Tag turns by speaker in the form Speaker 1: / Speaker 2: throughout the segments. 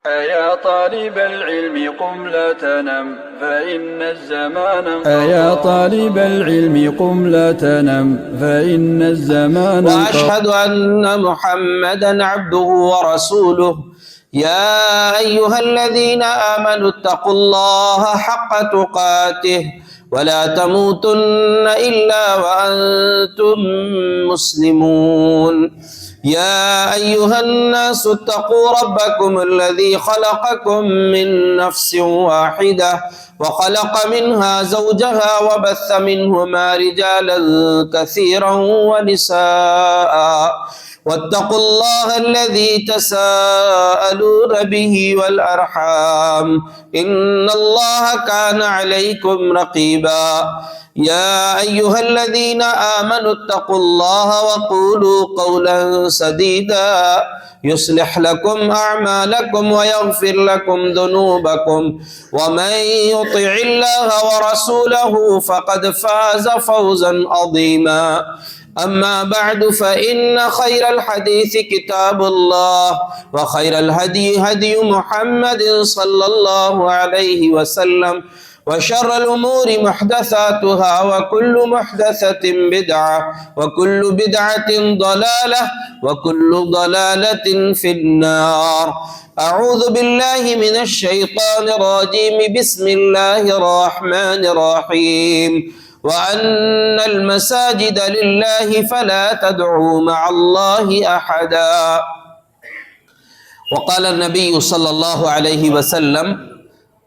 Speaker 1: أيا طالب العلم قم لا تنم فإن الزمان أيا طالب العلم قم لا تنم فإن الزمان
Speaker 2: وأشهد أن محمدا عبده ورسوله يا أيها الذين آمنوا اتقوا الله حق تقاته ولا تموتن إلا وأنتم مسلمون يا أيها الناس اتقوا ربكم الذي خلقكم من نفس واحدة وخلق منها زوجها وبث منهما رجالا كثيرا ونساء واتقوا الله الذي تساءلون به والأرحام إن الله كان عليكم رقيبا يا أيها الذين آمنوا اتقوا الله وقولوا قولا سديدا يصلح لكم أعمالكم ويغفر لكم ذنوبكم ومن يطع الله ورسوله فقد فاز فوزا عظيما أما بعد فإن خير الحديث كتاب الله وخير الهدي هدي محمد صلى الله عليه وسلم وشر الأمور محدثاتها وكل محدثة بدعة وكل بدعة ضلالة وكل ضلالة في النار. أعوذ بالله من الشيطان الرجيم. بسم الله الرحمن الرحيم. وأن المساجد لله فلا تدعوا مع الله أحدا. وقال النبي صلى الله عليه وسلم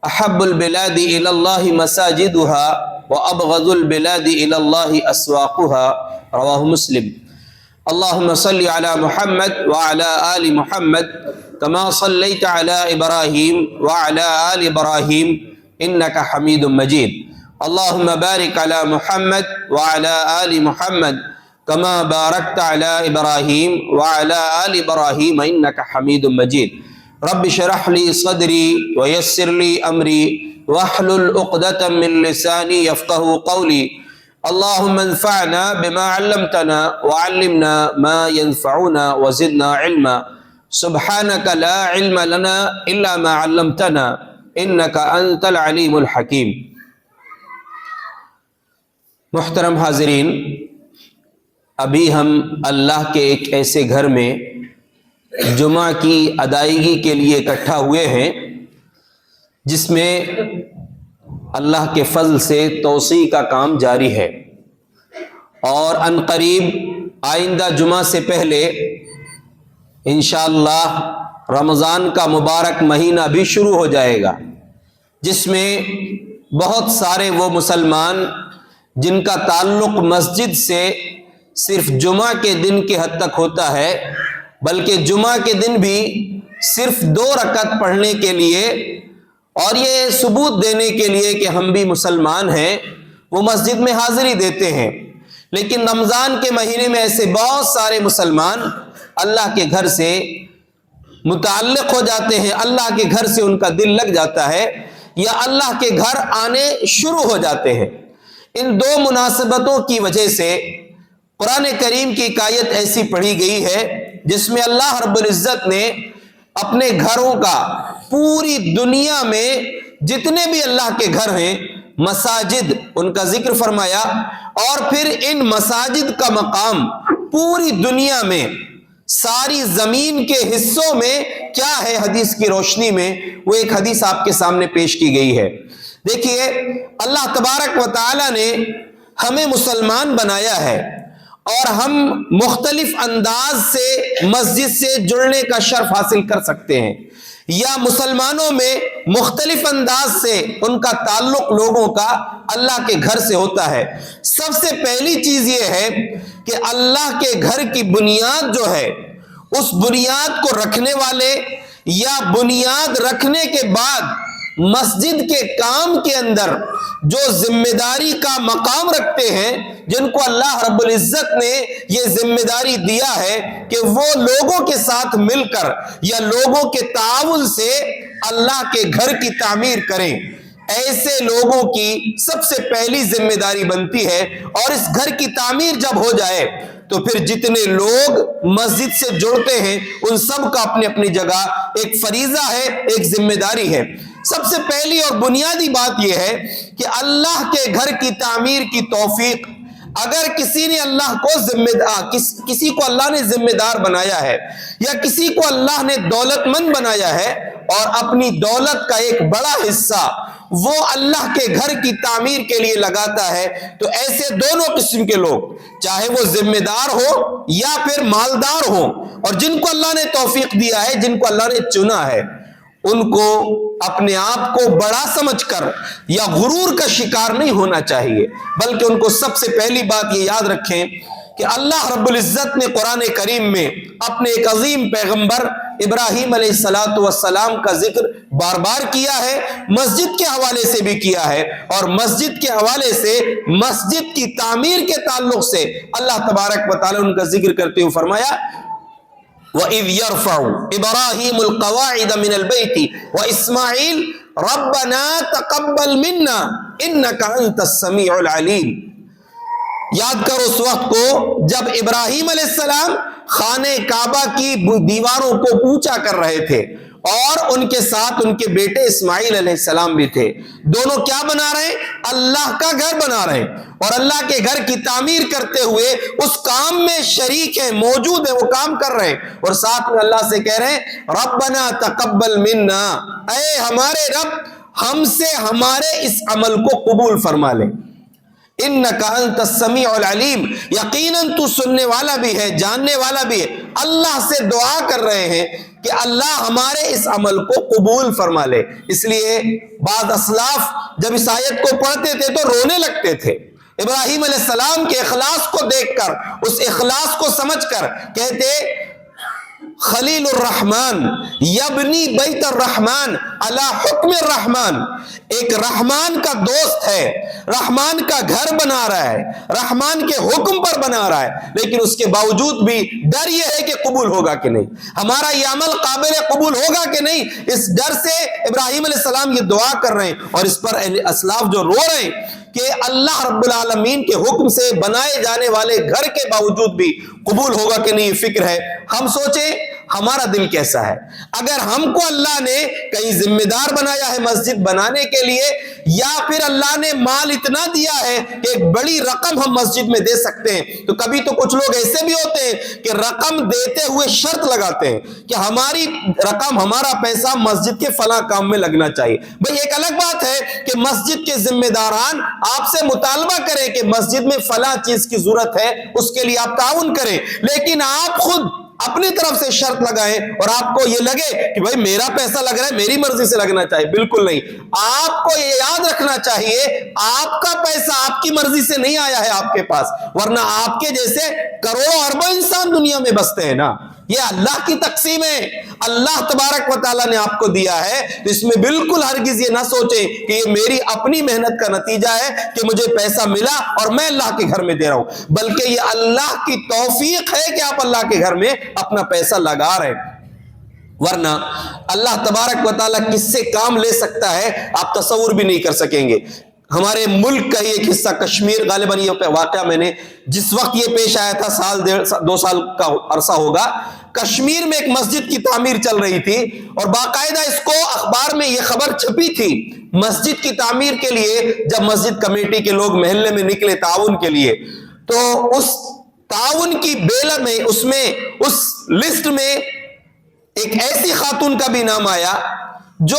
Speaker 2: أحب البلاد إلى الله مساجدها وأبغض البلاد إلى الله أسواقها. رواه مسلم. اللهم صل على محمد وعلى آل محمد كما صليت على إبراهيم وعلى آل إبراهيم إنك حميد مجيد. اللهم بارك على محمد وعلى آل محمد كما باركت على إبراهيم وعلى آل إبراهيم إنك حميد مجيد. رب اشرح لي صدري ويسر لي أمري واحلل عقدة من لساني يفقه قولي. اللهم انفعنا بما علمتنا وعلمنا ما ينفعنا وزدنا علما. سبحانك لا علم لنا إلا ما علمتنا إنك أنت العليم الحكيم. محترم حاضرین، ابھی ہم اللہ کے ایک ایسے گھر میں جمعہ کی ادائیگی کے لیے اکٹھا ہوئے ہیں جس میں اللہ کے فضل سے توسیع کا کام جاری ہے، اور عنقریب آئندہ جمعہ سے پہلے انشاءاللہ رمضان کا مبارک مہینہ بھی شروع ہو جائے گا، جس میں بہت سارے وہ مسلمان جن کا تعلق مسجد سے صرف جمعہ کے دن کے حد تک ہوتا ہے، بلکہ جمعہ کے دن بھی صرف 2 رکعت پڑھنے کے لیے اور یہ ثبوت دینے کے لیے کہ ہم بھی مسلمان ہیں، وہ مسجد میں حاضری دیتے ہیں. لیکن رمضان کے مہینے میں ایسے بہت سارے مسلمان اللہ کے گھر سے متعلق ہو جاتے ہیں، اللہ کے گھر سے ان کا دل لگ جاتا ہے یا اللہ کے گھر آنے شروع ہو جاتے ہیں. ان 2 مناسبتوں کی وجہ سے قرآن کریم کی ایک آیت ایسی پڑھی گئی ہے جس میں اللہ رب العزت نے اپنے گھروں کا پوری دنیا میں جتنے بھی اللہ کے گھر ہیں مساجد ان کا ذکر فرمایا، اور پھر ان مساجد کا مقام پوری دنیا میں ساری زمین کے حصوں میں کیا ہے حدیث کی روشنی میں وہ ایک حدیث آپ کے سامنے پیش کی گئی ہے. دیکھیے، اللہ تبارک و تعالی نے ہمیں مسلمان بنایا ہے اور ہم مختلف انداز سے مسجد سے جڑنے کا شرف حاصل کر سکتے ہیں، یا مسلمانوں میں مختلف انداز سے ان کا تعلق لوگوں کا اللہ کے گھر سے ہوتا ہے. سب سے پہلی چیز یہ ہے کہ اللہ کے گھر کی بنیاد جو ہے، اس بنیاد کو رکھنے والے یا بنیاد رکھنے کے بعد مسجد کے کام کے اندر جو ذمہ داری کا مقام رکھتے ہیں، جن کو اللہ رب العزت نے یہ ذمہ داری دیا ہے کہ وہ لوگوں کے ساتھ مل کر یا لوگوں کے تعاون سے اللہ کے گھر کی تعمیر کریں، ایسے لوگوں کی سب سے پہلی ذمہ داری بنتی ہے. اور اس گھر کی تعمیر جب ہو جائے تو پھر جتنے لوگ مسجد سے جڑتے ہیں ان سب کا اپنی اپنی جگہ ایک فریضہ ہے، ایک ذمہ داری ہے۔ سب سے پہلی اور بنیادی بات یہ ہے کہ اللہ کے گھر کی تعمیر کی توفیق اگر کسی نے اللہ کو کسی کو اللہ نے ذمہ دار بنایا ہے یا کسی کو اللہ نے دولت مند بنایا ہے اور اپنی دولت کا ایک بڑا حصہ وہ اللہ کے گھر کی تعمیر کے لیے لگاتا ہے، تو ایسے دونوں قسم کے لوگ، چاہے وہ ذمہ دار ہو یا پھر مالدار ہو، اور جن کو اللہ نے توفیق دیا ہے، جن کو اللہ نے چنا ہے، ان کو اپنے آپ کو بڑا سمجھ کر یا غرور کا شکار نہیں ہونا چاہیے، بلکہ ان کو سب سے پہلی بات یہ یاد رکھیں کہ اللہ رب العزت نے قرآن کریم میں اپنے ایک عظیم پیغمبر ابراہیم علیہ السلام کا ذکر بار بار کیا ہے، مسجد کے حوالے سے بھی کیا ہے، اور مسجد کے حوالے سے مسجد کی تعمیر کے تعلق سے اللہ تبارک و تعالی ان کا ذکر کرتے ہوئے فرمایا وَإِذْ يَرْفَعُ إِبْرَاهِيمُ الْقَوَاعِدَ مِنَ الْبَيْتِ وَإِسْمَاعِيلُ رَبَّنَا تَقَبَّلْ مِنَّا إِنَّكَ أَنْتَ السَّمِيعُ الْعَلِيمُ۔ یاد کرو اس وقت کو جب ابراہیم علیہ السلام خانہ کعبہ کی دیواروں کو اونچا کر رہے تھے اور ان کے ساتھ ان کے بیٹے اسماعیل علیہ السلام بھی تھے، دونوں کیا بنا رہے ہیں؟ اللہ کا گھر بنا رہے ہیں، اور اللہ کے گھر کی تعمیر کرتے ہوئے اس کام میں شریک ہیں، موجود ہیں، وہ کام کر رہے ہیں، اور ساتھ میں اللہ سے کہہ رہے ہیں ربنا تقبل منا، اے ہمارے رب ہم سے ہمارے اس عمل کو قبول فرما لے، انک انت السمیع العلیم، یقیناً تو سننے والا بھی ہے، جاننے والا بھی ہے۔ اللہ سے دعا کر رہے ہیں کہ اللہ ہمارے اس عمل کو قبول فرما لے۔ اس لیے بعض اسلاف جب اس آیت کو پڑھتے تھے تو رونے لگتے تھے، ابراہیم علیہ السلام کے اخلاص کو دیکھ کر، اس اخلاص کو سمجھ کر کہتے خلیل الرحمن یبنی بیت الرحمن علی حکم الرحمن، ایک رحمان کا دوست ہے، رحمان کا گھر بنا رہا ہے، رحمان کے حکم پر بنا رہا ہے، لیکن اس کے باوجود بھی ڈر یہ ہے کہ قبول ہوگا کہ نہیں، ہمارا یہ عمل قابل قبول ہوگا کہ نہیں، اس ڈر سے ابراہیم علیہ السلام یہ دعا کر رہے ہیں، اور اس پر اسلاف جو رو رہے ہیں کہ اللہ رب العالمین کے حکم سے بنائے جانے والے گھر کے باوجود بھی قبول ہوگا کہ نہیں، یہ فکر ہے۔ ہم سوچیں ہمارا دل کیسا ہے، اگر ہم کو اللہ نے کہیں ذمہ دار بنایا ہے مسجد بنانے کے لیے، یا پھر اللہ نے مال اتنا دیا ہے کہ ایک بڑی رقم ہم مسجد میں دے سکتے ہیں، تو کبھی تو کچھ لوگ ایسے بھی ہوتے ہیں کہ رقم دیتے ہوئے شرط لگاتے ہیں کہ ہماری رقم، ہمارا پیسہ مسجد کے فلاں کام میں لگنا چاہیے۔ بھئی ایک الگ بات ہے کہ مسجد کے ذمہ داران آپ سے مطالبہ کریں کہ مسجد میں فلاں چیز کی ضرورت ہے، اس کے لیے آپ تعاون کریں، لیکن آپ خود اپنی طرف سے شرط لگائیں اور آپ کو یہ لگے کہ بھائی میرا پیسہ لگ رہا ہے، میری مرضی سے لگنا چاہیے، بالکل نہیں۔ آپ کو یہ یاد رکھنا چاہیے آپ کا پیسہ آپ کی مرضی سے نہیں آیا ہے آپ کے پاس، ورنہ آپ کے جیسے کروڑوں اربوں انسان دنیا میں بستے ہیں نا، یہ اللہ کی تقسیم ہے، اللہ تبارک و تعالیٰ نے آپ کو دیا ہے، تو اس میں بالکل ہرگز یہ نہ سوچیں کہ یہ میری اپنی محنت کا نتیجہ ہے کہ مجھے پیسہ ملا اور میں اللہ کے گھر میں دے رہا ہوں، بلکہ یہ اللہ کی توفیق ہے کہ آپ اللہ کے گھر میں اپنا پیسہ لگا رہے ہیں، ورنہ اللہ تبارک و تعالیٰ کس سے کام لے سکتا ہے آپ تصور بھی نہیں کر سکیں گے۔ ہمارے ملک کا ایک حصہ کشمیر، غالباً یہ واقعہ میں نے جس وقت یہ پیش آیا تھا سال 2 سال کا عرصہ ہوگا، کشمیر میں ایک مسجد کی تعمیر چل رہی تھی اور باقاعدہ اس کو اخبار میں یہ خبر چھپی تھی، مسجد کی تعمیر کے لیے جب مسجد کمیٹی کے لوگ محلے میں نکلے تعاون کے لیے، تو اس تعاون کی بیل میں اس لسٹ میں ایک ایسی خاتون کا بھی نام آیا جو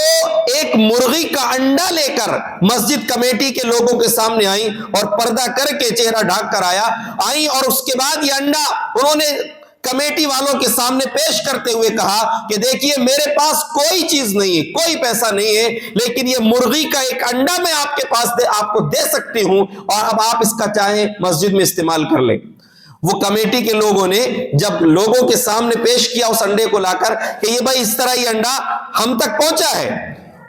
Speaker 2: ایک مرغی کا انڈا لے کر مسجد کمیٹی کے لوگوں کے سامنے آئیں اور پردہ کر کے چہرہ ڈھانک کر آئیں، اور اس کے بعد یہ انڈا انہوں نے کمیٹی والوں کے سامنے پیش کرتے ہوئے کہا کہ دیکھیے میرے پاس کوئی چیز نہیں ہے، کوئی پیسہ نہیں ہے، لیکن یہ مرغی کا ایک انڈا میں آپ کے پاس آپ کو دے سکتی ہوں، اور اب آپ اس کا چاہیں مسجد میں استعمال کر لیں۔ وہ کمیٹی کے لوگوں نے جب لوگوں کے سامنے پیش کیا اس انڈے کو لا کر کہ یہ بھائی اس طرح یہ انڈا ہم تک پہنچا ہے،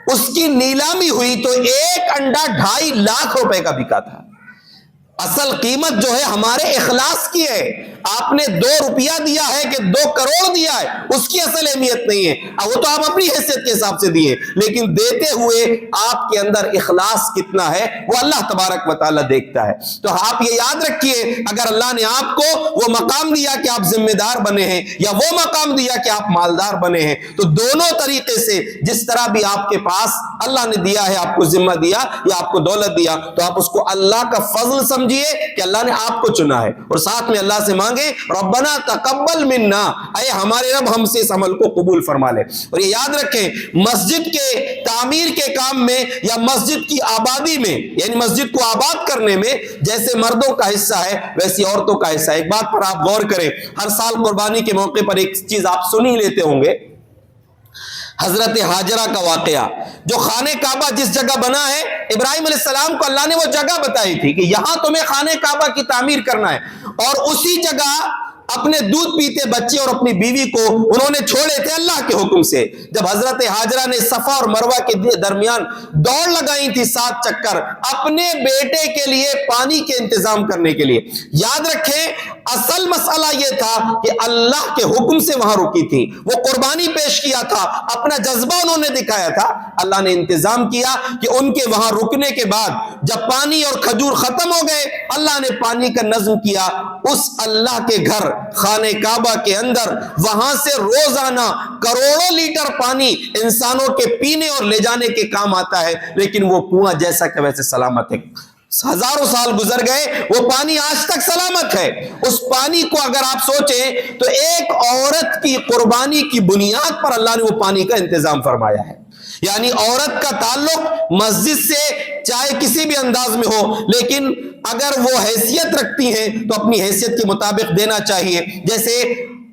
Speaker 2: اس کی نیلامی ہوئی تو ایک انڈا 2.5 لاکھ روپے کا بکا تھا۔ اصل قیمت جو ہے ہمارے اخلاص کی ہے. آپ نے 2 روپیہ دیا ہے کہ 2 کروڑ دیا ہے، اس کی اصل اہمیت نہیں ہے. وہ تو آپ اپنی حیثیت کے حساب سے دیے، لیکن دیتے ہوئے آپ کے اندر اخلاص کتنا ہے وہ اللہ تبارک و تعالیٰ دیکھتا ہے. تو آپ یہ یاد رکھیے، اگر اللہ نے آپ کو وہ مقام دیا کہ آپ ذمہ دار بنے ہیں، یا وہ مقام دیا کہ آپ مالدار بنے ہیں، تو دونوں طریقے سے جس طرح بھی آپ کے پاس اللہ نے دیا ہے، آپ کو ذمہ دیا یا آپ کو دولت دیا، تو آپ اس کو اللہ کا فضل سمجھیے کہ اللہ نے آپ کو چنا ہے. اور ساتھ میں اللہ سے مانگے ربنا تقبل منا، اے ہمارے رب ہم سے اس عمل کو قبول فرما لے. اور یہ یاد رکھیں، مسجد کے تعمیر کے کام میں یا مسجد کی آبادی میں، یعنی مسجد کو آباد کرنے میں جیسے مردوں کا حصہ ہے ویسی عورتوں کا حصہ ہے. ایک بات پر آپ غور کریں، ہر سال قربانی کے موقع پر ایک چیز آپ سن ہی لیتے ہوں گے، حضرت ہاجرہ کا واقعہ. جو خانہ کعبہ جس جگہ بنا ہے، ابراہیم علیہ السلام کو اللہ نے وہ جگہ بتائی تھی کہ یہاں تمہیں خانہ کعبہ کی تعمیر کرنا ہے، اور اسی جگہ اپنے دودھ پیتے بچے اور اپنی بیوی کو انہوں نے چھوڑے تھے اللہ کے حکم سے. جب حضرت ہاجرہ نے صفا اور مروہ کے درمیان دوڑ لگائی تھی 7 چکر اپنے بیٹے کے لیے پانی کے انتظام کرنے کے لیے. یاد رکھیں، اصل مسئلہ یہ تھا کہ اللہ کے حکم سے وہاں رکی تھی، وہ قربانی پیش کیا تھا، اپنا جذبہ انہوں نے دکھایا تھا. اللہ نے انتظام کیا کہ ان کے وہاں رکنے کے بعد جب پانی اور کھجور ختم ہو گئے، اللہ نے پانی کا نظم کیا. اس اللہ کے گھر خانہ کعبہ کے اندر وہاں سے روزانہ کروڑوں لیٹر پانی انسانوں کے پینے اور لے جانے کے کام آتا ہے، لیکن وہ کنواں جیسا کہ ویسے سلامت ہے. ہزاروں سال گزر گئے، وہ پانی آج تک سلامت ہے. اس پانی کو اگر آپ سوچیں تو ایک عورت کی قربانی کی بنیاد پر اللہ نے وہ پانی کا انتظام فرمایا ہے. یعنی عورت کا تعلق مسجد سے چاہے کسی بھی انداز میں ہو، لیکن اگر وہ حیثیت رکھتی ہیں تو اپنی حیثیت کے مطابق دینا چاہیے. جیسے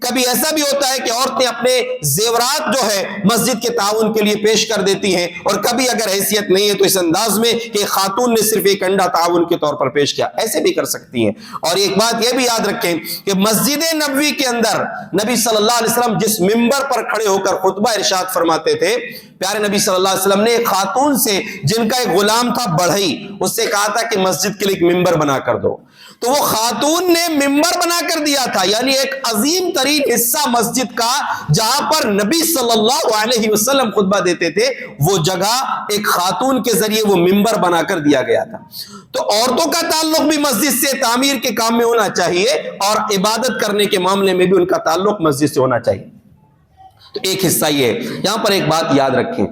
Speaker 2: کبھی ایسا بھی ہوتا ہے کہ عورتیں اپنے زیورات جو ہے مسجد کے تعاون کے لیے پیش کر دیتی ہیں، اور کبھی اگر حیثیت نہیں ہے تو اس انداز میں کہ خاتون نے صرف ایک انڈا تعاون کے طور پر پیش کیا، ایسے بھی کر سکتی ہیں. اور ایک بات یہ بھی یاد رکھیں کہ مسجد نبوی کے اندر نبی صلی اللہ علیہ وسلم جس منبر پر کھڑے ہو کر خطبہ ارشاد فرماتے تھے، پیارے نبی صلی اللہ علیہ وسلم نے ایک خاتون سے جن کا ایک غلام تھا بڑھئی، اس سے کہا تھا کہ مسجد کے لیے ایک منبر بنا کر دو. تو وہ خاتون نے منبر بنا کر دیا تھا، یعنی ایک عظیم ترین حصہ مسجد کا جہاں پر نبی صلی اللہ علیہ وسلم خطبہ دیتے تھے، وہ جگہ ایک خاتون کے ذریعے وہ منبر بنا کر دیا گیا تھا. تو عورتوں کا تعلق بھی مسجد سے تعمیر کے کام میں ہونا چاہیے، اور عبادت کرنے کے معاملے میں بھی ان کا تعلق مسجد سے ہونا چاہیے. تو ایک حصہ یہ ہے. یہاں پر ایک بات یاد رکھیں،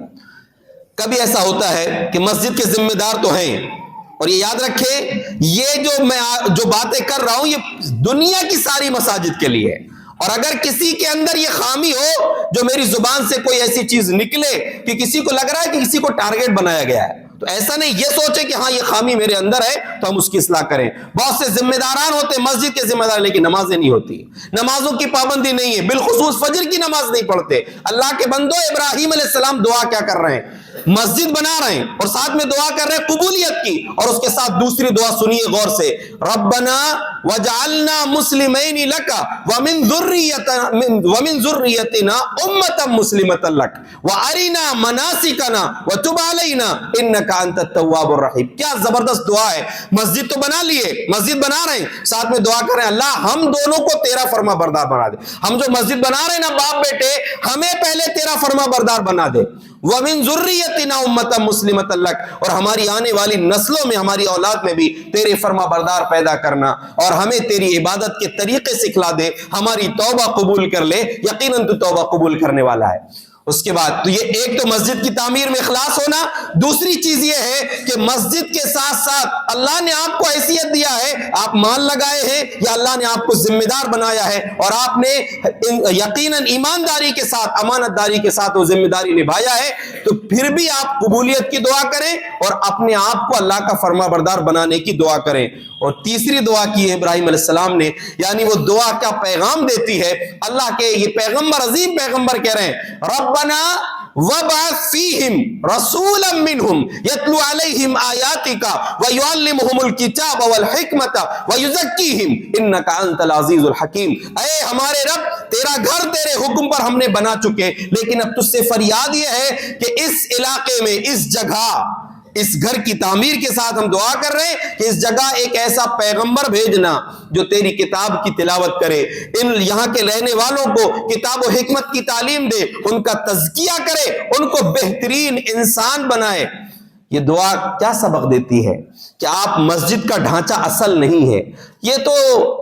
Speaker 2: کبھی ایسا ہوتا ہے کہ مسجد کے ذمہ دار تو ہیں، اور یہ یاد رکھیں یہ جو میں جو باتیں کر رہا ہوں یہ دنیا کی ساری مساجد کے لیے ہے. اور اگر کسی کے اندر یہ خامی ہو، جو میری زبان سے کوئی ایسی چیز نکلے کہ کسی کو لگ رہا ہے کہ کسی کو ٹارگٹ بنایا گیا ہے، تو ایسا نہیں یہ سوچے کہ ہاں یہ خامی میرے اندر ہے تو ہم اس کی اصلاح کریں. بہت سے ذمہ داران ہوتے مسجد کے ذمہ دار، لیکن نمازیں نہیں ہوتی، نمازوں کی پابندی نہیں ہے، بالخصوص فجر کی نماز نہیں پڑھتے. اللہ کے بندو، ابراہیم علیہ السلام دعا کیا کر رہے ہیں؟ مسجد بنا رہے ہیں اور ساتھ میں دعا کر رہے ہیں قبولیت کی، اور اس کے ساتھ دوسری دعا سنیے غور سے، ربنا وجعلنا مسلمین لک ومن ذریتنا امۃ مسلمۃ لک وارنا مناسکنا وتب علینا انک انت التواب الرحیم. کیا زبردست دعا ہے. مسجد تو بنا لیے، مسجد بنا رہے ہیں، ساتھ میں دعا کر رہے ہیں اللہ ہم دونوں کو تیرا فرما بردار بنا دے. ہم جو مسجد بنا رہے ہیں نا باپ بیٹے، ہمیں پہلے تیرا فرما بردار بنا دے. وَمِن ذُرِّيَّتِنَا أُمَّةً مُسْلِمَةً لَكَ، اور ہماری آنے والی نسلوں میں، ہماری اولاد میں بھی تیرے فرما بردار پیدا کرنا، اور ہمیں تیری عبادت کے طریقے سکھلا دے، ہماری توبہ قبول کر لے، یقیناً تو توبہ قبول کرنے والا ہے. اس کے بعد تو یہ ایک تو مسجد کی تعمیر میں اخلاص ہونا. دوسری چیز یہ ہے کہ مسجد کے ساتھ ساتھ اللہ نے آپ کو حیثیت دیا ہے، آپ مال لگائے ہیں یا اللہ نے آپ کو ذمہ دار بنایا ہے، اور آپ نے یقیناً ایمانداری کے ساتھ، امانت داری کے ساتھ وہ ذمہ داری نبھایا ہے، تو پھر بھی آپ قبولیت کی دعا کریں اور اپنے آپ کو اللہ کا فرما بردار بنانے کی دعا کریں. اور تیسری دعا کی ہے ابراہیم علیہ السلام نے، یعنی وہ دعا کا پیغام دیتی ہے. اللہ کے یہ پیغمبر، عظیم پیغمبر کہہ رہے ہیں ربنا وَبَعَثْ فِيهِمْ رَسُولًا مِّنْهُمْ يَتْلُو عَلَيْهِمْ آيَاتِكَ وَيُعَلِّمُهُمُ الْكِتَابَ وَالْحِكْمَةَ وَيُزَكِّيهِمْ إِنَّكَ أَنْتَ الْعَزِيزُ الْحَكِيمُ. اے ہمارے رب، تیرا گھر تیرے حکم پر ہم نے بنا چکے، لیکن اب تجھ سے فریاد یہ ہے کہ اس علاقے میں، اس جگہ اس گھر کی تعمیر کے ساتھ ہم دعا کر رہے ہیں کہ اس جگہ ایک ایسا پیغمبر بھیجنا جو تیری کتاب کی تلاوت کرے، ان یہاں کے رہنے والوں کو کتاب و حکمت کی تعلیم دے، ان کا تزکیہ کرے، ان کو بہترین انسان بنائے۔ یہ دعا کیا سبق دیتی ہے کہ آپ مسجد کا ڈھانچہ اصل نہیں ہے، یہ تو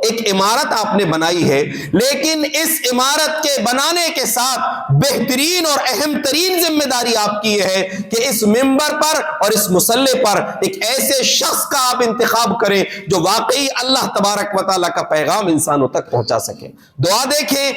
Speaker 2: ایک عمارت آپ نے بنائی ہے، لیکن اس عمارت کے بنانے کے ساتھ بہترین اور اہم ترین ذمہ داری آپ کی ہے کہ اس منبر پر اور اس مصلی پر ایک ایسے شخص کا آپ انتخاب کریں جو واقعی اللہ تبارک و تعالیٰ کا پیغام انسانوں تک پہنچا سکے۔ دعا دیکھیں،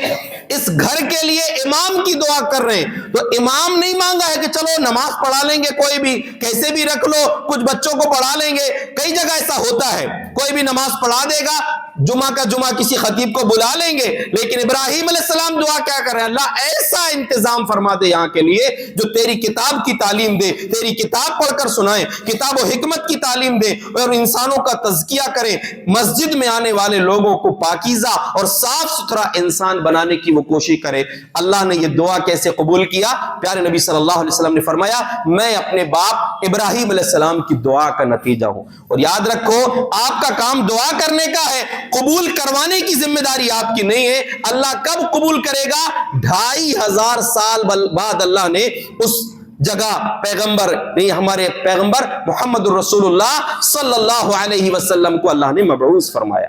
Speaker 2: اس گھر کے لیے امام کی دعا کر رہے ہیں تو امام نہیں مانگا ہے کہ چلو نماز پڑھا لیں گے، کوئی بھی کیسے بھی رکھ لو، کچھ بچوں کو پڑھا لیں گے۔ کئی جگہ ایسا ہوتا ہے، کوئی بھی نماز پڑھا دے گا، جمعہ کا جمعہ کسی خطیب کو بلا لیں گے، لیکن ابراہیم علیہ السلام دعا کیا کر رہے ہیں؟ اللہ ایسا انتظام فرما دے یہاں کے لیے جو تیری کتاب کی تعلیم دے، تیری کتاب پڑھ کر سنائے، کتاب و حکمت کی تعلیم دے اور انسانوں کا تزکیہ کرے، مسجد میں آنے والے لوگوں کو پاکیزہ اور صاف ستھرا انسان بنانے کی وہ کوشش کرے۔ اللہ نے یہ دعا کیسے قبول کیا؟ پیارے نبی صلی اللہ علیہ وسلم نے فرمایا، میں اپنے باپ ابراہیم علیہ السلام کی دعا کا نتیجہ ہوں۔ اور یاد رکھو، آپ کا کام دعا کرنے کا ہے، قبول کروانے کی ذمہ داری آپ کی نہیں ہے۔ اللہ کب قبول کرے گا؟ 2500 سال بعد اللہ نے اس جگہ پیغمبر نہیں، ہمارے پیغمبر محمد الرسول اللہ صلی اللہ علیہ وسلم کو اللہ نے مبعوث فرمایا۔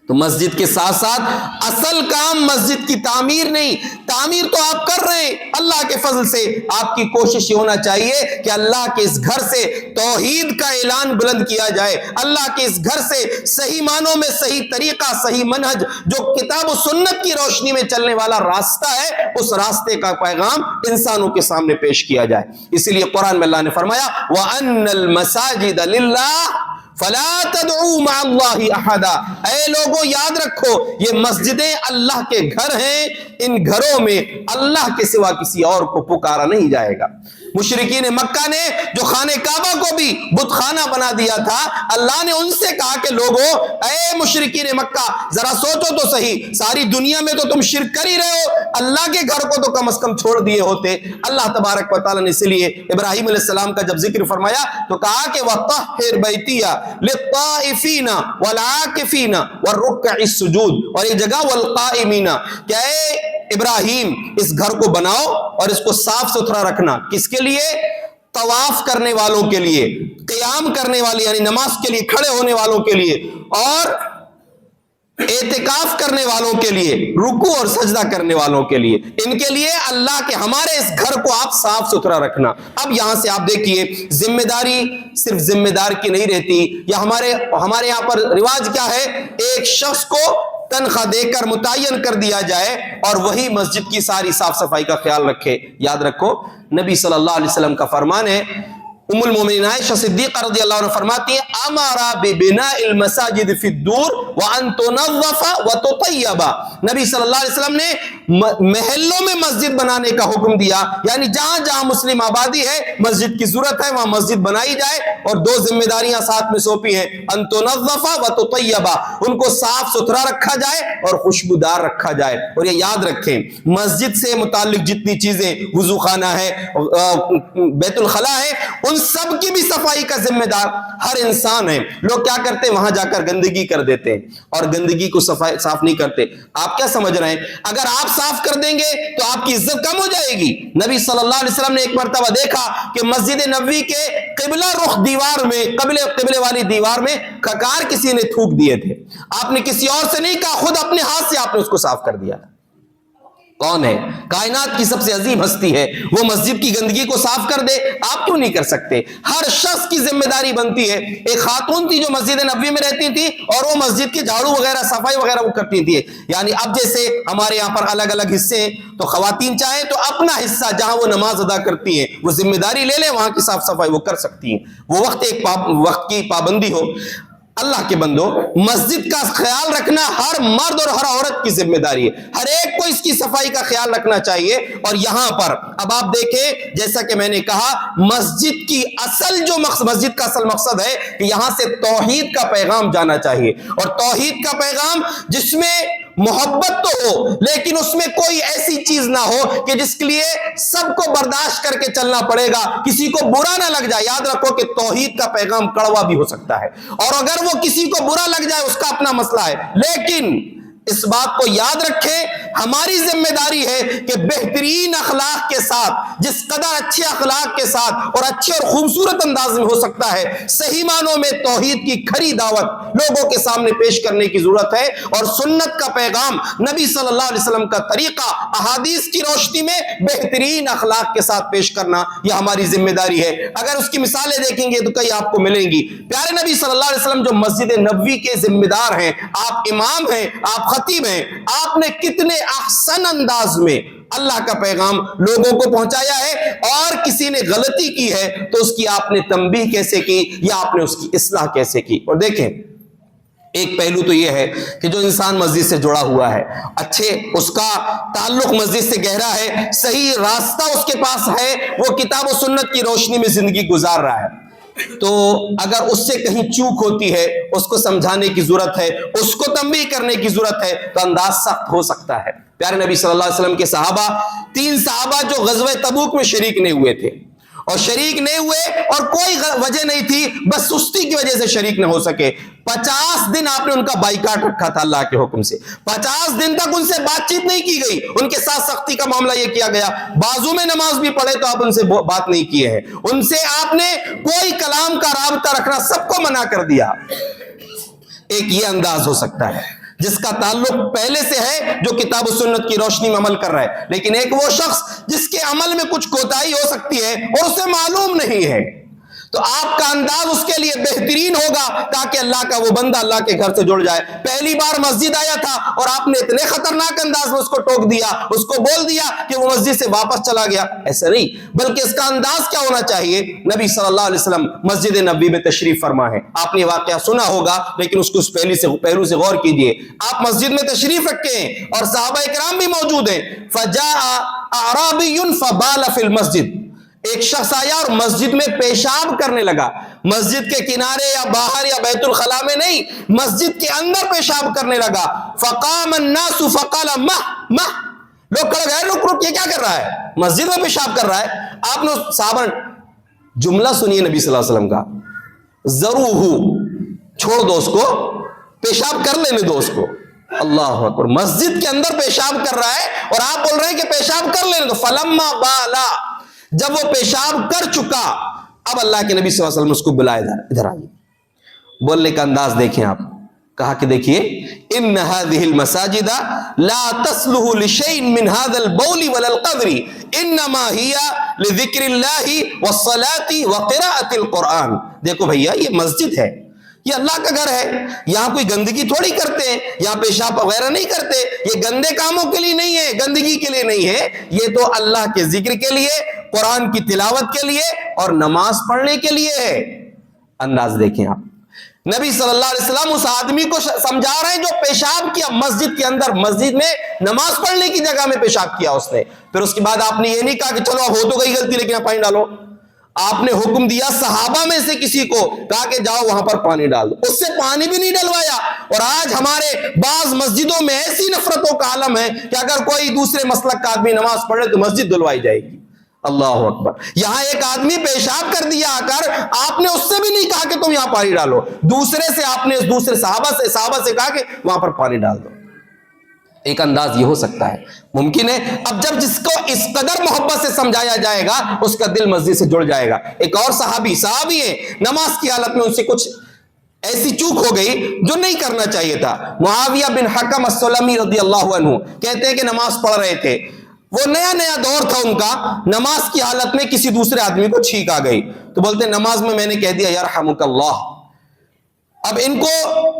Speaker 2: تو مسجد کے ساتھ ساتھ اصل کام مسجد کی تعمیر نہیں، تعمیر تو آپ کر رہے ہیں اللہ کے فضل سے۔ آپ کی کوشش یہ ہونا چاہیے کہ اللہ کے اس گھر سے توحید کا اعلان بلند کیا جائے، اللہ کے اس گھر سے صحیح معنوں میں صحیح طریقہ، صحیح منہج، جو کتاب و سنت کی روشنی میں چلنے والا راستہ ہے، اس راستے کا پیغام انسانوں کے سامنے پیش کیا جائے۔ اسی لیے قرآن میں اللہ نے فرمایا وَأَنَّ الْمَسَاجِدَ لِلَّهِ فَلَا تَدْعُوا مَعَ اللَّهِ أَحَدًا۔ اے لوگوں یاد رکھو، یہ مسجدیں اللہ کے گھر ہیں، ان گھروں میں اللہ کے سوا کسی اور کو پکارا نہیں جائے گا۔ مشرکین مکہ نے جو خانہ کعبہ کو بھی بت خانہ بنا دیا تھا، اللہ نے ان سے کہا کہ لوگوں، اے مشرکین مکہ ذرا سوچو تو صحیح، ساری دنیا میں تو تم شرک کر ہی رہے ہو، اللہ کے گھر کو تو کم از کم چھوڑ دیے ہوتے۔ اللہ تبارک و تعالیٰ نے اس لیے ابراہیم علیہ السلام کا جب ذکر فرمایا تو کہا کہ وَطَهِّرْ بَيْتِيَ لِلطَّائِفِينَ وَالْعَاكِفِينَ وَالرُّكَّعِ السُّجُودِ، اور ایک جگہ وَالْقَائِمِينَ، کہ اے ابراہیم اس گھر کو بناؤ اور اس کو صاف ستھرا رکھنا۔ کس کے لیے؟ طواف کرنے والوں کے لیے، قیام کرنے والے یعنی نماز کے لیے کھڑے ہونے والوں کے لیے، اور اعتکاف کرنے والوں کے لیے، رکوع اور سجدہ کرنے والوں کے لیے، ان کے لیے اللہ کے ہمارے اس گھر کو آپ صاف ستھرا رکھنا۔ اب یہاں سے آپ دیکھیے، ذمہ داری صرف ذمہ دار کی نہیں رہتی، یا ہمارے یہاں پر رواج کیا ہے، ایک شخص کو تنخواہ دے کر متعین کر دیا جائے اور وہی مسجد کی ساری صاف صفائی کا خیال رکھے۔ یاد رکھو، نبی صلی اللہ علیہ وسلم کا فرمان ہے، ام المومنین عائشہ صدیقہ رضی اللہ عنہ فرماتی ہیں، امارا ببناء المساجد فی الدور وان تنظف وتطیب۔ نبی صلی اللہ علیہ وسلم نے محلوں میں مسجد بنانے کا حکم دیا، یعنی جہاں جہاں مسلم آبادی ہے، مسجد کی ضرورت ہے، وہاں مسجد بنائی جائے، اور 2 ذمہ داریاں ساتھ میں سونپی ہیں، ان تنظف وتطیب، ان کو صاف ستھرا رکھا جائے اور خوشبودار رکھا جائے۔ اور یہ یاد رکھیں، مسجد سے متعلق جتنی چیزیں، وضو خانہ ہے، بیت الخلاء ہے، ان سب کی بھی صفائی کا ذمہ دار ہر انسان ہے۔ لوگ کیا کرتے ہیں؟ وہاں جا کر گندگی کر دیتے ہیں اور گندگی کو صاف نہیں کرتے۔ آپ کیا سمجھ رہے ہیں؟ اگر آپ صاف کر دیں گے تو آپ کی عزت کم ہو جائے گی۔ نبی صلی اللہ علیہ وسلم نے ایک مرتبہ دیکھا کہ مسجد نبوی کے قبلہ رخ دیوار میں، قبلے والی دیوار میں ککار کسی نے تھوک دیے تھے۔ آپ نے کسی اور سے نہیں کہا، خود اپنے ہاتھ سے آپ نے اس کو صاف کر دیا۔ کون ہے؟ کائنات کی سب سے عظیم ہستی ہے، وہ مسجد کی گندگی کو صاف کر دے، آپ کیوں نہیں کر سکتے؟ ہر شخص کی ذمہ داری بنتی ہے۔ ایک خاتون تھی جو مسجد نبوی میں رہتی تھی اور وہ مسجد کی جھاڑو وغیرہ صفائی وغیرہ وہ کرتی تھی۔ یعنی اب جیسے ہمارے یہاں پر الگ الگ حصے ہیں، تو خواتین چاہیں تو اپنا حصہ جہاں وہ نماز ادا کرتی ہیں وہ ذمہ داری لے لیں، وہاں کی صاف صفائی وہ کر سکتی ہیں، وہ وقت کی پابندی ہو۔ اللہ کے بندو، مسجد کا خیال رکھنا ہر مرد اور ہر عورت کی ذمہ داری ہے، ہر ایک کو اس کی صفائی کا خیال رکھنا چاہیے۔ اور یہاں پر اب آپ دیکھیں، جیسا کہ میں نے کہا، مسجد کا اصل مقصد ہے کہ یہاں سے توحید کا پیغام جانا چاہیے، اور توحید کا پیغام جس میں محبت تو ہو لیکن اس میں کوئی ایسی چیز نہ ہو کہ جس کے لیے سب کو برداشت کر کے چلنا پڑے گا, کسی کو برا نہ لگ جائے. یاد رکھو کہ توحید کا پیغام کڑوا بھی ہو سکتا ہے, اور اگر وہ کسی کو برا لگ جائے اس کا اپنا مسئلہ ہے, لیکن اس بات کو یاد رکھیں ہماری ذمہ داری ہے کہ بہترین اخلاق کے ساتھ, جس قدر اچھے اخلاق کے ساتھ اور اچھے اور خوبصورت انداز میں ہو سکتا ہے, صحیح معنوں میں توحید کی کھری دعوت لوگوں کے سامنے پیش کرنے کی ضرورت ہے. اور سنت کا پیغام, نبی صلی اللہ علیہ وسلم کا طریقہ احادیث کی روشنی میں بہترین اخلاق کے ساتھ پیش کرنا یہ ہماری ذمہ داری ہے. اگر اس کی مثالیں دیکھیں گے تو کئی آپ کو ملیں گی. پیارے نبی صلی اللہ علیہ وسلم جو مسجد نبوی کے ذمہ دار ہیں, آپ امام ہیں, آپ خطیب ہیں, آپ نے کتنے احسن انداز میں اللہ کا پیغام لوگوں کو پہنچایا ہے, اور کسی نے غلطی کی ہے تو اس کی آپ نے تنبیہ کیسے کی یا آپ نے اس کی اصلاح کیسے کی. اور دیکھیں ایک پہلو تو یہ ہے کہ جو انسان مسجد سے جڑا ہوا ہے, اچھے اس کا تعلق مسجد سے گہرا ہے, صحیح راستہ اس کے پاس ہے, وہ کتاب و سنت کی روشنی میں زندگی گزار رہا ہے, تو اگر اس سے کہیں چوک ہوتی ہے اس کو سمجھانے کی ضرورت ہے, اس کو تنبیہ کرنے کی ضرورت ہے, تو انداز سخت ہو سکتا ہے. پیارے نبی صلی اللہ علیہ وسلم کے صحابہ, 3 صحابہ جو غزوہ تبوک میں شریک نہیں ہوئے تھے, اور شریک نہیں ہوئے اور کوئی وجہ نہیں تھی, بس سستی کی وجہ سے شریک نہ ہو سکے. 50 دن آپ نے ان کا بائیکاٹ رکھا تھا اللہ کے حکم سے, 50 دن تک ان سے بات چیت نہیں کی گئی, ان کے ساتھ سختی کا معاملہ یہ کیا گیا, بازو میں نماز بھی پڑھے تو آپ ان سے بات نہیں کیے ہیں, ان سے آپ نے کوئی کلام کا رابطہ رکھنا سب کو منع کر دیا. ایک یہ انداز ہو سکتا ہے جس کا تعلق پہلے سے ہے, جو کتاب و سنت کی روشنی میں عمل کر رہا ہے, لیکن ایک وہ شخص جس کے عمل میں کچھ کوتاہی ہو سکتی ہے اور اسے معلوم نہیں ہے, تو آپ کا انداز اس کے لیے بہترین ہوگا تاکہ اللہ کا وہ بندہ اللہ کے گھر سے جڑ جائے. پہلی بار مسجد آیا تھا اور آپ نے اتنے خطرناک انداز میں اس کو ٹوک دیا, اس کو بول دیا کہ وہ مسجد سے واپس چلا گیا, ایسا نہیں, بلکہ اس کا انداز کیا ہونا چاہیے. نبی صلی اللہ علیہ وسلم مسجد نبوی میں تشریف فرما ہے, آپ نے واقعہ سنا ہوگا لیکن اس کو اس پہلو سے غور کیجئے. آپ مسجد میں تشریف رکھے ہیں اور صحابہ کرام بھی موجود ہیں. فجاء اعرابی فبال فی المسجد, ایک شخص آیا اور مسجد میں پیشاب کرنے لگا, مسجد کے کنارے یا باہر یا بیت الخلاء میں نہیں, مسجد کے اندر پیشاب کرنے لگا. فقام الناس فقال مہ, لوگ کھڑے گئے, رک یہ کیا کر رہا ہے, مسجد میں پیشاب کر رہا ہے. آپ نے صحابہ جملہ سنیے نبی صلی اللہ علیہ وسلم کا, ضرور چھوڑ دو اس کو, پیشاب کر لینے دو اس کو. اللہ اکبر, مسجد کے اندر پیشاب کر رہا ہے اور آپ بول رہے ہیں کہ پیشاب کر لینے دو. فلما بالا, جب وہ پیشاب کر چکا, اب اللہ کے نبی صلی اللہ علیہ وسلم اس کو بلایا, ادھر آئیے. بولنے کا انداز دیکھیں آپ, کہا کہ دیکھیے ان هذه المساجد لا تصلح لشيء من هذا البول ولا القذر انما هي لذكر الله والصلاة وقراءة القرآن. دیکھو بھیا یہ مسجد ہے, یہ اللہ کا گھر ہے, یہاں کوئی گندگی تھوڑی کرتے ہیں, یہاں پیشاب وغیرہ نہیں کرتے, یہ گندے کاموں کے لیے نہیں ہے, گندگی کے لیے نہیں ہے, یہ تو اللہ کے ذکر کے لیے, قرآن کی تلاوت کے لیے اور نماز پڑھنے کے لیے ہے. انداز دیکھیں آپ, نبی صلی اللہ علیہ وسلم اس آدمی کو سمجھا رہے ہیں جو پیشاب کیا مسجد کے اندر, مسجد میں نماز پڑھنے کی جگہ میں پیشاب کیا اس نے. پھر اس کے بعد آپ نے یہ نہیں کہا کہ چلو اب ہو تو گئی غلطی لیکن آپ پانی ڈالو, آپ نے حکم دیا صحابہ میں سے کسی کو, کہا کہ جاؤ وہاں پر پانی ڈال دو, اس سے پانی بھی نہیں ڈلوایا. اور آج ہمارے بعض مسجدوں میں ایسی نفرتوں کا عالم ہے کہ اگر کوئی دوسرے مسلک کا آدمی نماز پڑھے تو مسجد دھلوائی جائے گی. اللہ اکبر, یہاں ایک آدمی پیشاب کر دیا آ کر, آپ نے اس سے بھی نہیں کہا کہ تم یہاں پانی ڈالو, دوسرے سے آپ نے دوسرے صحابہ سے کہا کہ وہاں پر پانی ڈال دو. ایک انداز یہ ہو سکتا ہے, ممکن ہے. اب جب جس کو اس قدر محبت سے سمجھایا جائے گا اس کا دل مسجد سے جڑ جائے گا. ایک اور صحابی ہیں, نماز کی حالت میں ان سے کچھ ایسی چوک ہو گئی جو نہیں کرنا چاہیے تھا. معاویہ بن حکم السلمی رضی اللہ عنہ کہتے ہیں کہ نماز پڑھ رہے تھے, وہ نیا دور تھا ان کا, نماز کی حالت میں کسی دوسرے آدمی کو چھینک آ گئی, تو بولتے نماز میں نے کہہ دیا یرحمک اللہ. اب ان کو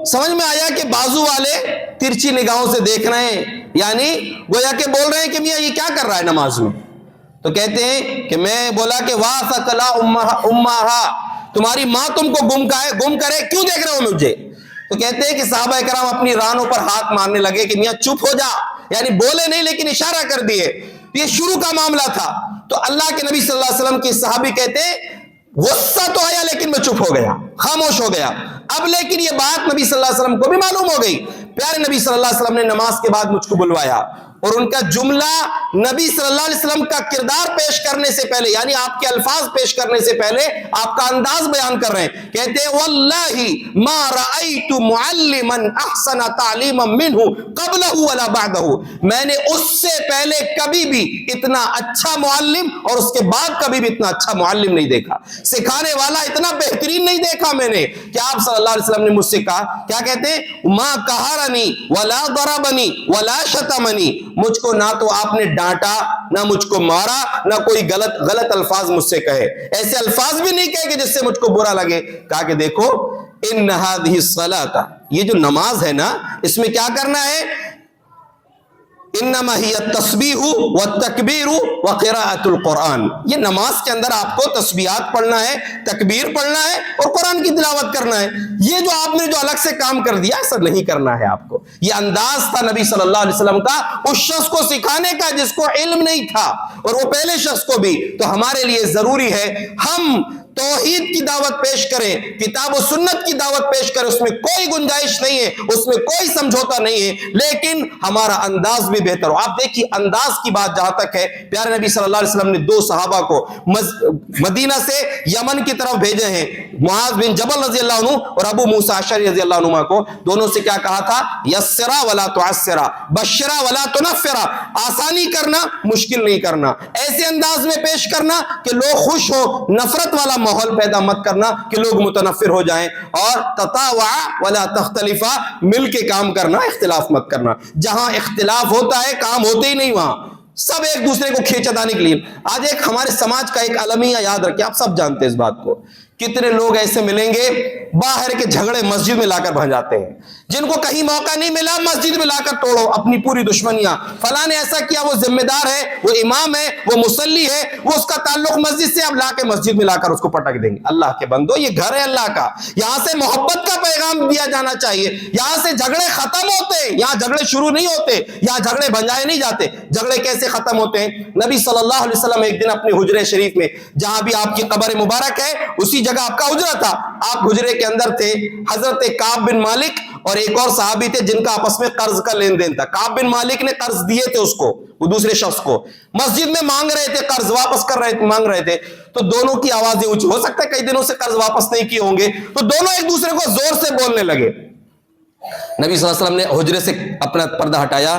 Speaker 2: سمجھ میں آیا کہ بازو والے ترچھی نگاہوں سے دیکھ رہے ہیں, یعنی گویا کہ بول رہے ہیں کہ میاں یہ کیا کر رہا ہے نماز میں. تو کہتے ہیں کہ میں بولا کہ واسکلا امہا, تمہاری ماں تم کو گم کرے, کیوں دیکھ رہے ہو مجھے. تو کہتے ہیں کہ صحابہ کرام اپنی رانوں پر ہاتھ مارنے لگے کہ میاں چپ ہو جا, یعنی بولے نہیں لیکن اشارہ کر دیے. یہ شروع کا معاملہ تھا. تو اللہ کے نبی صلی اللہ علیہ وسلم کے صحابی کہتے ہیں غصہ تو آیا لیکن میں چپ ہو گیا, خاموش ہو گیا. اب لیکن یہ بات نبی صلی اللہ علیہ وسلم کو بھی معلوم ہو گئی. پیارے نبی صلی اللہ علیہ وسلم نے نماز کے بعد مجھ کو بلوایا اور ان کا جملہ نبی صلی اللہ علیہ وسلم کا کردار پیش کرنے سے پہلے، یعنی آپ کے الفاظ پیش کرنے سے پہلے آپ کا انداز بیان کر رہے ہیں. کہتے ہیں واللہ ما رأیت معلما احسن تعلیما منہ قبلہ ولا بعدہ، میں نے اس سے پہلے کبھی بھی اتنا اچھا معلم اور اس کے بعد کبھی بھی اتنا اچھا معلم نہیں دیکھا، سکھانے والا اتنا بہترین نہیں دیکھا میں نے. کہ آپ صلی اللہ علیہ وسلم نے مجھ سے کہا، کیا کہتے ہیں، ما قہرنی ولا ضربنی ولا شتمنی، مجھ کو نہ تو آپ نے ڈانٹا، نہ مجھ کو مارا، نہ کوئی غلط الفاظ مجھ سے کہے، ایسے الفاظ بھی نہیں کہے کہ جس سے مجھ کو برا لگے. کہا کہ دیکھو ان هذه الصلاۃ، یہ جو نماز ہے نا، اس میں کیا کرنا ہے، انما ہی التسبیح والتکبیر وقراءۃ القرآن، یہ نماز کے اندر آپ کو تسبیحات پڑھنا ہے، تکبیر پڑھنا ہے اور قرآن کی تلاوت کرنا ہے. یہ جو آپ نے جو الگ سے کام کر دیا ایسا نہیں کرنا ہے آپ کو. یہ انداز تھا نبی صلی اللہ علیہ وسلم کا اس شخص کو سکھانے کا جس کو علم نہیں تھا، اور وہ پہلے شخص کو بھی. تو ہمارے لیے ضروری ہے ہم توحید کی دعوت پیش کریں، کتاب و سنت کی دعوت پیش کریں، اس میں کوئی گنجائش نہیں ہے، اس میں کوئی سمجھوتا نہیں ہے، لیکن ہمارا انداز بھی بہتر ہو. آپ دیکھیے انداز کی بات جہاں تک ہے، پیارے نبی صلی اللہ علیہ وسلم نے 2 صحابہ کو مدینہ سے یمن کی طرف بھیجے ہیں، معاذ بن جبل رضی اللہ عنہ اور ابو موسیٰ اشعری رضی اللہ عنہ کو. دونوں سے کیا کہا تھا، یسرا ولا تعسرا، بشرا ولا تنفرا، آسانی کرنا مشکل نہیں کرنا، ایسے انداز میں پیش کرنا کہ لوگ خوش ہو، نفرت والا ماحول پیدا مت کرنا کہ لوگ متنفر ہو جائیں. اور تطاوع ولا تختلفا، مل کے کام کرنا، اختلاف مت کرنا. جہاں اختلاف ہوتا ہے کام ہوتے ہی نہیں، وہاں سب ایک دوسرے کو کھینچتانے کے لیے. آج ایک ہمارے سماج کا ایک المیہ یاد رکھیں، آپ سب جانتے ہیں اس بات کو، کتنے لوگ ایسے ملیں گے باہر کے جھگڑے مسجد میں لا کر بھنجاتے ہیں، جن کو کہیں موقع نہیں ملا مسجد میں لا کر توڑو اپنی پوری دشمنیاں. فلاں نے ایسا کیا، وہ ذمہ دار ہے، وہ امام ہے، وہ مصلی ہے، وہ اس کا تعلق مسجد سے، اب لا کے مسجد میں لا کر اس کو پٹک دیں گے. اللہ کے بندو، یہ گھر ہے اللہ کا، یہاں سے محبت کا پیغام دیا جانا چاہیے. یہاں سے جھگڑے ختم ہوتے ہیں، یہاں جھگڑے شروع نہیں ہوتے، یہاں جھگڑے بھنجائے نہیں جاتے. جھگڑے کیسے ختم ہوتے ہیں، نبی صلی اللہ علیہ وسلم ایک دن اپنے حجرے شریف میں، جہاں بھی آپ کی قبر مبارک ہے اسی جگہ آپ کا حجرہ تھا، آپ حجرے کے اندر تھے. حضرت کعب بن مالک اور ایک اور صحابی تھے جن کا آپس میں قرض کا لین دین تھا. کعب بن مالک نے قرض دیے تھے اس کو، وہ دوسرے شخص کو، مسجد میں مانگ رہے تھے، قرض واپس مانگ رہے تھے. تو دونوں کی آوازیں اونچی، ہو سکتا ہے کئی دنوں سے قرض واپس نہیں کیے ہوں گے، تو دونوں ایک دوسرے کو زور سے بولنے لگے. نبی صلی اللہ علیہ وسلم نے حجرے سے اپنا پردہ ہٹایا.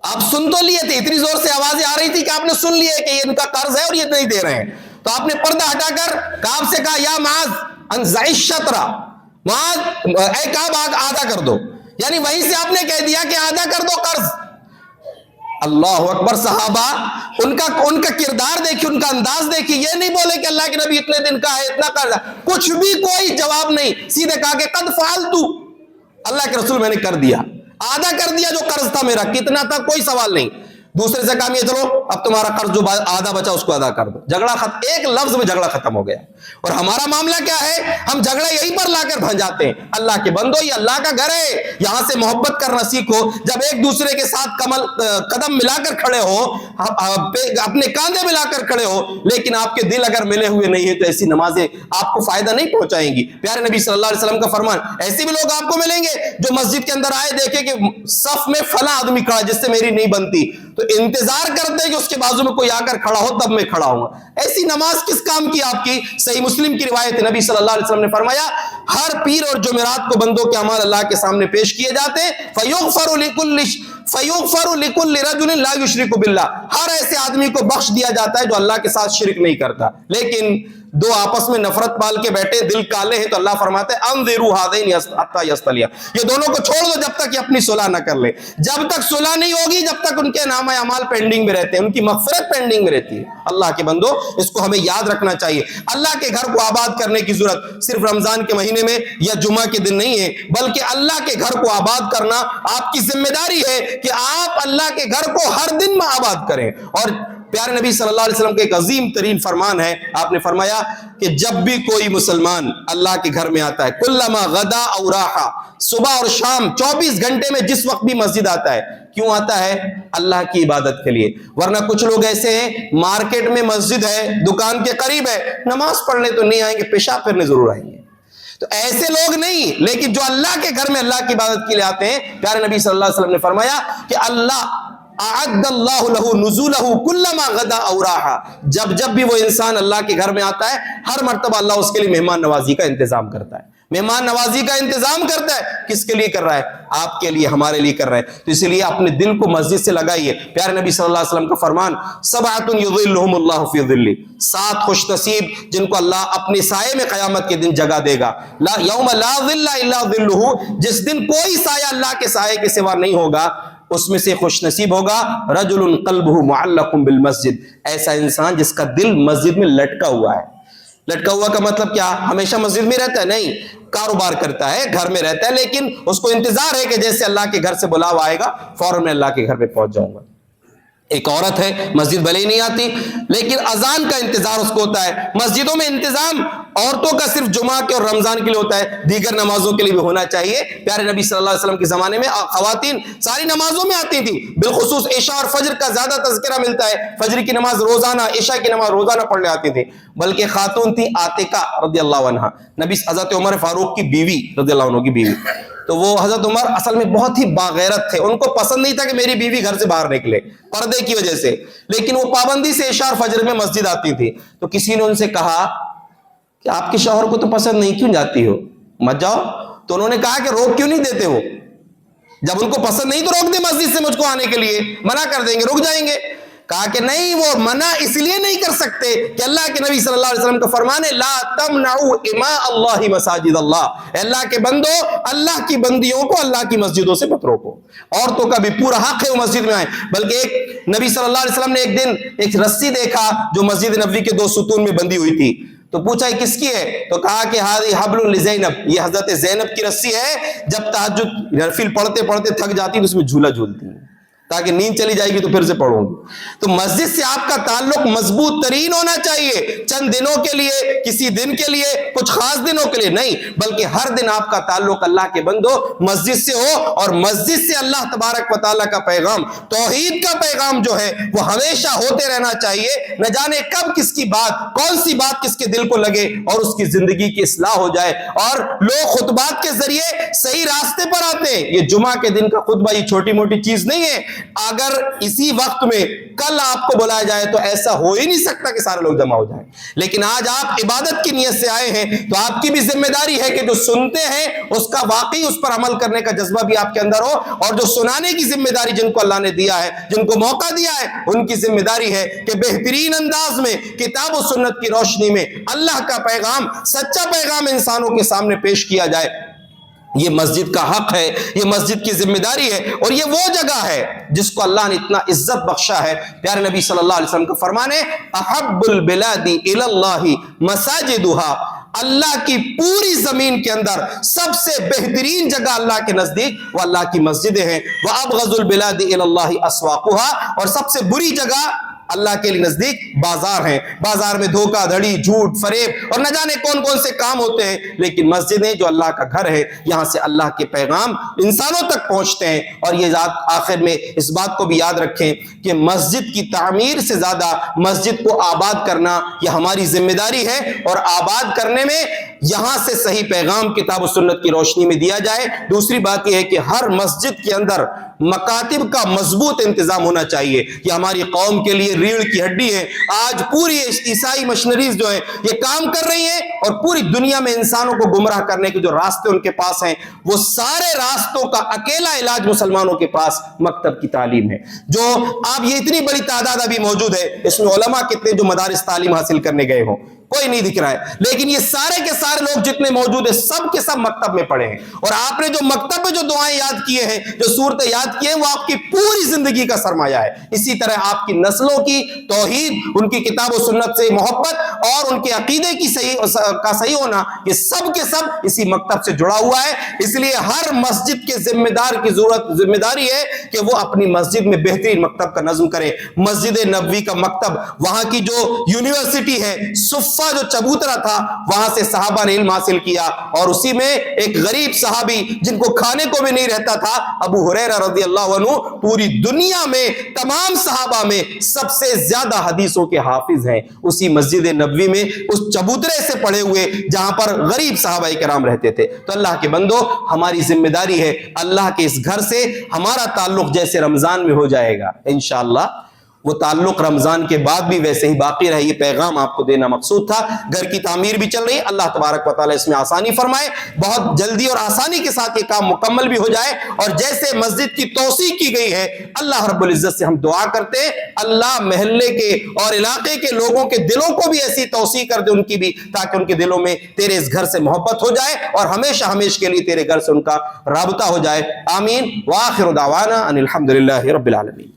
Speaker 2: آپ سن تو لیے تھے، اتنی زور سے آوازیں آ رہی تھی کہ آپ نے سن لیے کہ یہ ان کا قرض ہے اور یہ نہیں دے رہے ہیں. تو آپ نے پردہ ہٹا کر کعب سے کہا، یا معاذ انزع الشطر، معاذ اے کعب آدھا کر دو، یعنی وہیں سے آپ نے کہہ دیا کہ آدھا کر دو قرض. اللہ اکبر. صحابہ ان کا کردار دیکھیے، ان کا انداز دیکھیے. یہ نہیں بولے کہ اللہ کے نبی اتنے دن کا ہے، اتنا قرض ہے، کچھ بھی کوئی جواب نہیں، سیدھے کہا کہ قد فعلت، اللہ کے رسول میں نے کر دیا، آدھا کر دیا جو قرض تھا میرا، کتنا تھا کوئی سوال نہیں. دوسرے سے کہا، یہ چلو اب تمہارا قرض جو آدھا بچا اس کو ادا کر دو. جھگڑا ختم، ایک لفظ میں جھگڑا ختم ہو گیا. اور ہمارا معاملہ کیا ہے، ہم جھگڑا یہیں پر لا کر بھنجاتے ہیں. اللہ کے بندو، یہ اللہ کا گھر ہے، یہاں سے محبت کرنا سیکھو. جب ایک دوسرے کے ساتھ قدم ملا کر کھڑے ہو، اپنے کاندھے ملا کر کھڑے ہو، لیکن آپ کے دل اگر ملے ہوئے نہیں ہیں تو ایسی نمازیں آپ کو فائدہ نہیں پہنچائیں گی. پیارے نبی صلی اللہ علیہ وسلم کا فرمان، ایسے بھی لوگ آپ کو ملیں گے جو مسجد کے اندر آئے، دیکھیں کہ صف میں فلاں آدمی کھڑا جس سے میری نہیں بنتی، تو انتظار کرتے ہیں کہ اس کے بازو میں کوئی آ کر کھڑا ہو تب میں کھڑا ہوں. ایسی نماز کس کام کی آپ کی؟ صحیح مسلم کی روایت ہے، نبی صلی اللہ علیہ وسلم نے فرمایا، ہر پیر اور جمعرات کو بندوں کے اعمال اللہ کے سامنے پیش کیے جاتے ہیں. فَيُغْفَرُ لِكُلِّ رَجُلٍ لَا يُشْرِكُ بِاللَّهِ، ہر ایسے آدمی کو بخش دیا جاتا ہے جو اللہ کے ساتھ شرک نہیں کرتا. لیکن دو آپس میں نفرت پال کے بیٹھے، دل کالے ہیں، تو اللہ فرماتا ہے انظروا هذین حتی یصطلیا، یہ دونوں کو چھوڑ دو جب تک یہ اپنی صلح نہ کر لے. جب تک صلح نہیں ہوگی، جب تک ان کے نامہ اعمال پینڈنگ میں رہتے ہیں، ان کی مغفرت پینڈنگ میں رہتی ہے. اللہ کے بندو، اس کو ہمیں یاد رکھنا چاہیے. اللہ کے گھر کو آباد کرنے کی ضرورت صرف رمضان کے مہینے میں یا جمعہ کے دن نہیں ہے، بلکہ اللہ کے گھر کو آباد کرنا آپ کی ذمہ داری ہے کہ آپ اللہ کے گھر کو ہر دن میں آباد کریں. اور پیارے نبی صلی اللہ علیہ وسلم کا ایک عظیم ترین فرمان ہے، آپ نے فرمایا کہ جب بھی کوئی مسلمان اللہ کے گھر میں آتا ہے، کلما غدا او راحا، صبح اور شام 24 گھنٹے میں جس وقت بھی مسجد آتا ہے، کیوں آتا ہے؟ اللہ کی عبادت کے لیے. ورنہ کچھ لوگ ایسے ہیں، مارکیٹ میں مسجد ہے، دکان کے قریب ہے، نماز پڑھنے تو نہیں آئیں گے، پیشاب پھرنے ضرور آئیں گے. تو ایسے لوگ نہیں، لیکن جو اللہ کے گھر میں اللہ کی عبادت کے لیے آتے ہیں، پیارے نبی صلی اللہ علیہ وسلم نے فرمایا کہ اللہ اعد اللہ لہ نزولہ کلما غدا او راحا، جب جب بھی وہ انسان اللہ کے گھر میں آتا ہے، ہر مرتبہ اللہ اس کے لیے مہمان نوازی کا انتظام کرتا ہے، مہمان نوازی کا انتظام کرتا ہے۔ کس کے لیے کر رہا ہے؟ آپ کے لیے، ہمارے لیے کر رہا ہے۔ تو اس لیے اپنے دل کو مسجد سے لگائیے۔ پیارے نبی صلی اللہ علیہ وسلم کا فرمان، سبعۃ یظلھم اللہ فی ظلہ، 7 خوش نصیب جن کو اللہ اپنے سائے میں قیامت کے دن جگہ دے گا، لا یوم لا ظل الا ظلہ، جس دن کوئی سایہ اللہ کے سائے کے سوا نہیں ہوگا، اس میں سے خوش نصیب ہوگا رجل قلبہ معلق بالمسجد، ایسا انسان جس کا دل مسجد میں لٹکا ہوا ہے۔ لٹکا ہوا کا مطلب کیا؟ ہمیشہ مسجد میں رہتا ہے؟ نہیں، کاروبار کرتا ہے، گھر میں رہتا ہے، لیکن اس کو انتظار ہے کہ جیسے اللہ کے گھر سے بلاوا آئے گا فوراً میں اللہ کے گھر پہ پہنچ جاؤں گا۔ ایک عورت ہے، مسجد بھلے ہی نہیں آتی، لیکن اذان کا انتظار اس کو ہوتا ہے۔ مسجدوں میں انتظام عورتوں کا صرف جمعہ کے اور رمضان کے لیے ہوتا ہے، دیگر نمازوں کے لیے بھی ہونا چاہیے۔ پیارے نبی صلی اللہ علیہ وسلم کے زمانے میں خواتین ساری نمازوں میں آتی تھی، بالخصوص عشاء اور فجر کا زیادہ تذکرہ ملتا ہے، فجر کی نماز روزانہ، عشاء کی نماز روزانہ پڑھنے آتی تھی۔ بلکہ خاتون تھی عاتقہ رضی اللہ عنہا، نبی حضرت عمر فاروق کی بیوی رضی اللہ عنہ کی بیوی۔ تو وہ حضرت عمر اصل میں بہت ہی باغیرت تھے، ان کو پسند نہیں تھا کہ میری بیوی گھر سے باہر نکلے پردے کی وجہ سے، لیکن وہ پابندی سے عشاء اور فجر میں مسجد آتی تھی۔ تو کسی نے ان سے کہا کہ آپ کے شوہر کو تو پسند نہیں، کیوں جاتی ہو؟ مت جاؤ۔ تو انہوں نے کہا کہ روک کیوں نہیں دیتے ہو؟ جب ان کو پسند نہیں تو روک دیں مسجد سے مجھ کو آنے کے لیے، منع کر دیں گے، رک جائیں گے۔ کہا کہ نہیں، وہ منع اس لیے نہیں کر سکتے کہ اللہ کے نبی صلی اللہ علیہ وسلم کا فرمان ہے، لا تمنعوا اماء اللہ مساجد اللہ، اللہ کے بندو، اللہ کی بندیوں کو اللہ کی مسجدوں سے مت روکو۔ عورتوں کا بھی پورا حق ہے وہ مسجد میں آئیں۔ بلکہ ایک نبی صلی اللہ علیہ وسلم نے ایک دن ایک رسی دیکھا جو مسجد نبوی کے 2 ستون میں بندھی ہوئی تھی، تو پوچھا یہ کس کی ہے؟ تو کہا کہ ہذہ حبل لزینب، یہ حضرت زینب کی رسی ہے، جب تہجد نفل پڑھتے پڑھتے تھک جاتی تو اس میں جھولا جھولتی ہیں تاکہ نیند چلی جائے گی تو پھر سے پڑھوں گی۔ تو مسجد سے آپ کا تعلق مضبوط ترین ہونا چاہیے، چند دنوں کے لیے، کسی دن کے لیے، کچھ خاص دنوں کے لیے نہیں، بلکہ ہر دن آپ کا تعلق اللہ کے بندو مسجد سے ہو، اور مسجد سے اللہ تبارک و تعالیٰ کا پیغام، توحید کا پیغام جو ہے وہ ہمیشہ ہوتے رہنا چاہیے۔ نہ جانے کب کس کی بات، کون سی بات کس کے دل کو لگے اور اس کی زندگی کی اصلاح ہو جائے۔ اور لوگ خطبات کے ذریعے صحیح راستے پر آتے ہیں۔ یہ جمعہ کے دن کا خطبہ یہ چھوٹی موٹی چیز نہیں ہے، اگر اسی وقت میں کل آپ کو بلایا جائے تو ایسا ہو ہی نہیں سکتا کہ سارے لوگ جمع ہو جائیں، لیکن آج آپ عبادت کی نیت سے آئے ہیں تو آپ کی بھی ذمہ داری ہے کہ جو سنتے ہیں اس کا واقعی اس پر عمل کرنے کا جذبہ بھی آپ کے اندر ہو، اور جو سنانے کی ذمہ داری جن کو اللہ نے دیا ہے، جن کو موقع دیا ہے، ان کی ذمہ داری ہے کہ بہترین انداز میں کتاب و سنت کی روشنی میں اللہ کا پیغام، سچا پیغام انسانوں کے سامنے پیش کیا جائے۔ یہ مسجد کا حق ہے، یہ مسجد کی ذمہ داری ہے، اور یہ وہ جگہ ہے جس کو اللہ نے اتنا عزت بخشا ہے۔ پیارے نبی صلی اللہ علیہ وسلم کا فرمان ہے، احب البلاد الی اللہ مساجدھا، اللہ کی پوری زمین کے اندر سب سے بہترین جگہ اللہ کے نزدیک وہ اللہ کی مسجدیں ہیں۔ وابغض البلاد الی اللہ اسواقھا، اور سب سے بری جگہ اللہ کے لیے نزدیک بازار ہیں۔ بازار میں دھوکہ دھڑی، جھوٹ، فریب اور نہ جانے کون کون سے کام ہوتے ہیں، لیکن مسجدیں جو اللہ کا گھر ہے، یہاں سے اللہ کے پیغام انسانوں تک پہنچتے ہیں۔ اور یہ آخر میں اس بات کو بھی یاد رکھیں کہ مسجد کی تعمیر سے زیادہ مسجد کو آباد کرنا یہ ہماری ذمہ داری ہے، اور آباد کرنے میں یہاں سے صحیح پیغام کتاب و سنت کی روشنی میں دیا جائے۔ دوسری بات یہ ہے کہ ہر مسجد کے اندر مکاتب کا مضبوط انتظام ہونا چاہیے۔ یہ ہماری قوم کے لیے ریڑھ کی ہڈی ہے۔ آج پوری عیسائی مشنریز جو ہیں یہ کام کر رہی ہیں، اور پوری دنیا میں انسانوں کو گمراہ کرنے کے جو راستے ان کے پاس ہیں، وہ سارے راستوں کا اکیلا علاج مسلمانوں کے پاس مکتب کی تعلیم ہے۔ جو آپ یہ اتنی بڑی تعداد ابھی موجود ہے، اس میں علماء کتنے جو مدارس تعلیم حاصل کرنے گئے ہوں کوئی نہیں دکھ رہا ہے، لیکن یہ سارے کے سارے لوگ جتنے موجود ہیں سب کے سب مکتب میں پڑھے ہیں، اور آپ نے جو مکتب میں جو دعائیں یاد کیے ہیں، جو صورتیں یاد کیے ہیں، وہ آپ کی پوری زندگی کا سرمایہ ہے۔ اسی طرح آپ کی نسلوں کی توحید، ان کی کتاب و سنت سے محبت اور ان کے عقیدے کی صحیح ہونا، یہ سب کے سب اسی مکتب سے جڑا ہوا ہے۔ اس لیے ہر مسجد کے ذمہ دار کی ذمہ داری ہے کہ وہ اپنی مسجد میں بہترین مکتب کا نظم کرے۔ مسجد نبوی کا مکتب، وہاں کی جو یونیورسٹی ہے، صفہ صفہ جو چبوترا تھا وہاں سے صحابہ نے علم حاصل کیا، اور اسی میں ایک غریب صحابی جن کو کھانے کو بھی نہیں رہتا تھا، ابو ہریرہ رضی اللہ عنہ پوری دنیا میں تمام صحابہ میں سب سے زیادہ حدیثوں کے حافظ ہیں، اسی مسجد نبوی میں اس چبوترے سے پڑے ہوئے جہاں پر غریب صحابہ کرام رہتے تھے۔ تو اللہ کے بندو، ہماری ذمہ داری ہے اللہ کے اس گھر سے ہمارا تعلق جیسے رمضان میں ہو جائے گا انشاءاللہ وہ تعلق رمضان کے بعد بھی ویسے ہی باقی رہے۔ یہ پیغام آپ کو دینا مقصود تھا۔ گھر کی تعمیر بھی چل رہی ہے، اللہ تبارک و تعالیٰ اس میں آسانی فرمائے، بہت جلدی اور آسانی کے ساتھ یہ کام مکمل بھی ہو جائے، اور جیسے مسجد کی توسیع کی گئی ہے اللہ رب العزت سے ہم دعا کرتے ہیں اللہ محلے کے اور علاقے کے لوگوں کے دلوں کو بھی ایسی توسیع کر دے ان کی بھی، تاکہ ان کے دلوں میں تیرے اس گھر سے محبت ہو جائے اور ہمیشہ ہمیشہ کے لیے تیرے گھر سے ان کا رابطہ ہو جائے۔ آمین۔ وآخر دعوانا ان الحمد للہ رب العالمین۔